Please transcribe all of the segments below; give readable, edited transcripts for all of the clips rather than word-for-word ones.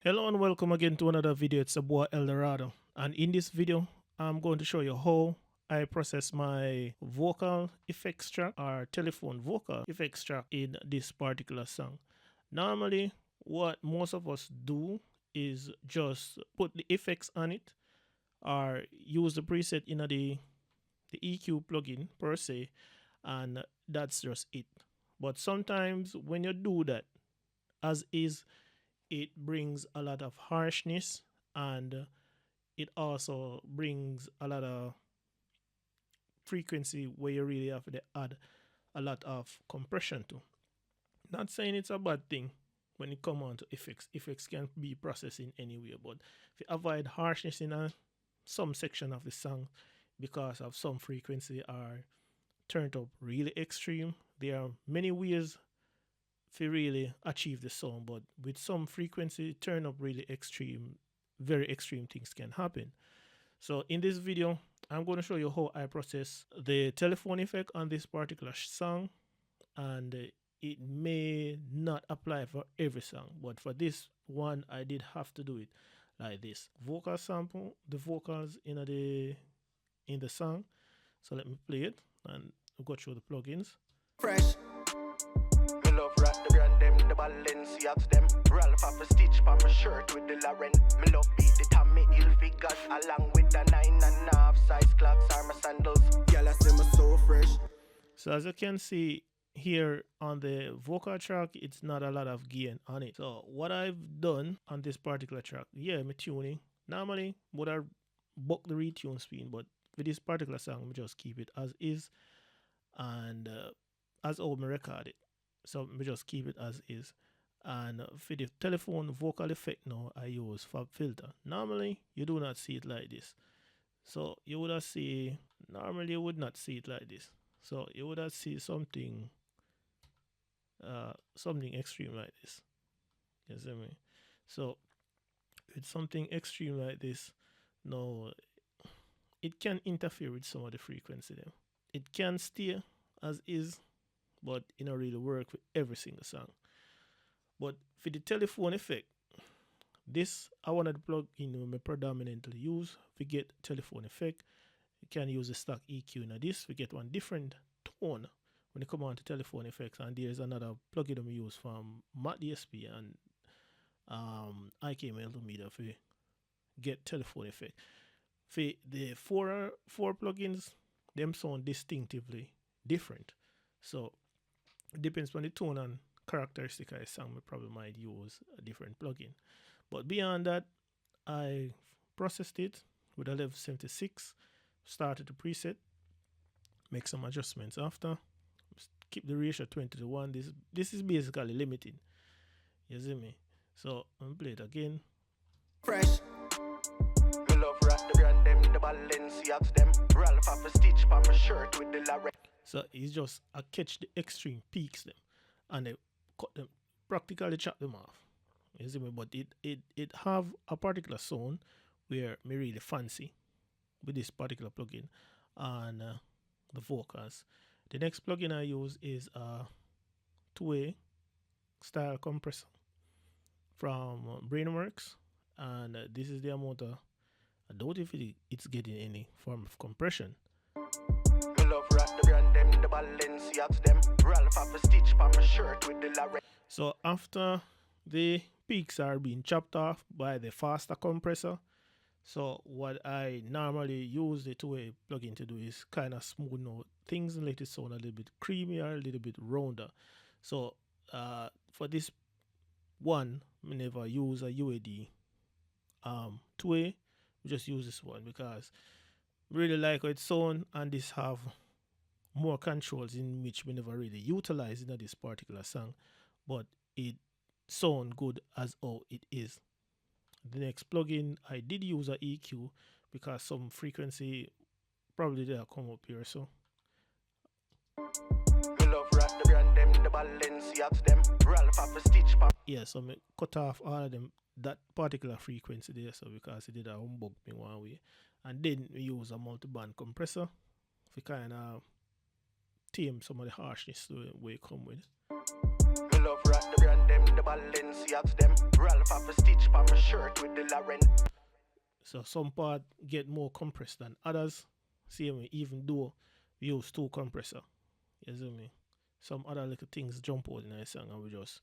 Hello and welcome again to another video. It's a boy Eldorado, and in this video I'm going to show you how I process my vocal effects track or telephone vocal effects track in this particular song. Normally what most of us do is just put the effects on it or use the preset in the EQ plugin per se, and that's just it. But sometimes when you do that as is, it brings a lot of harshness, and it also brings a lot of frequency where you really have to add a lot of compression to. Not saying it's a bad thing when it comes on to effects. Effects can be processed in any way, but if you avoid harshness in some section of the song because of some frequency are turned up really extreme, there are many ways to really achieve the sound, but with some frequency turn up really extreme, very extreme things can happen. So in this video I'm going to show you how I process the telephone effect on this particular song, and it may not apply for every song, but for this one I did have to do it like this. Vocal sample the vocals in the song. So let me play it and go through the plugins. Fresh. Me love rat the brand them, the Balenciagas them. Ralph have a stitch pa my shirt with the Lauren. Me love beat the Tommy Hilfiger along with the 9.5 size clocks are my sandals. Girl I say me so fresh. So as you can see here on the vocal track, it's not a lot of gain on it. So what I've done on this particular track, yeah, me tuning. Normally would I buck the retune speed, but for this particular song, me just keep it as is, and as old me record it. So me just keep it as is. And for the telephone vocal effect now, I use Fab Filter. Normally you do not see it like this. So you would have see, normally you would not see it like this. So you would have see something something extreme like this. You see me? So with something extreme like this, now it can interfere with some of the frequency then. It can stay as is, but it don't really work with every single song. But for the telephone effect, this I wanted to plug in we predominantly use. We get telephone effect, you can use the stock EQ in this. We get one different tone when it come on to telephone effects, and there's another plugin we use from Matt DSP and IK Multimedia for get telephone effect. For the four plugins, them sound distinctively different. So it depends on the tone and characteristic of the song. We probably might use a different plugin. But beyond that, I processed it with a level 76, started the preset, make some adjustments after, keep the ratio 20:1. This is basically limited. You see me? So I'm play it again. Fresh. Me love rat the brand them, the Balenciagas them. Ralph have a stitch pa my shirt with the Lauren. So it's just I catch the extreme peaks them, and they cut them, practically chop them off. You see me? But it have a particular sound where me really fancy with this particular plugin and the vocals. The next plugin I use is a two-way style compressor from Brainworks, and this is the amount of, I doubt if it's getting any form of compression. Me love rat the brand them, the Balenciagas them. Ralph have a stitch pa my shirt with the Lauren. So after the peaks are being chopped off by the faster compressor, so what I normally use the two-way plugin to do is kind of smooth out things and let it sound a little bit creamier, a little bit rounder. So for this one, I never use a UAD two-way. We just use this one because I really like how it sound, and this have more controls in which we never really utilize in this particular song, but it sound good as how it is. The next plugin I did use a EQ because some frequency probably did come up here. So me love rat the brand them, the Balenciagas them. Ralph have a stitch pa. yeah, so I cut off all of them that particular frequency there, so because it did a humbug me one way, and then we use a multi-band compressor to kind of tame some of the harshness to where it come with. Me love rat the brand them, the Balenciagas them. Ralph have a stitch on my shirt with the Lauren. So some part get more compressed than others. See me, even though we use two compressor. You see me? Some other little things jump out in a song and we just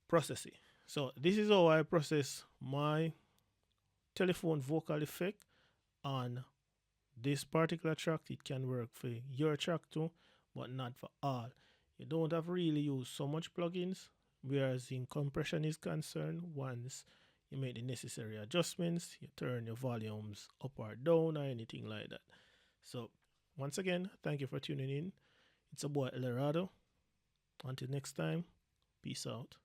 process it. So this is how I process my telephone vocal effect on this particular track. It can work for your track too, but not for all. You don't have to really use so much plugins, whereas in compression is concerned, once you make the necessary adjustments, you turn your volumes up or down or anything like that. So once again, thank you for tuning in. It's a boy El Dorado. Until next time, peace out.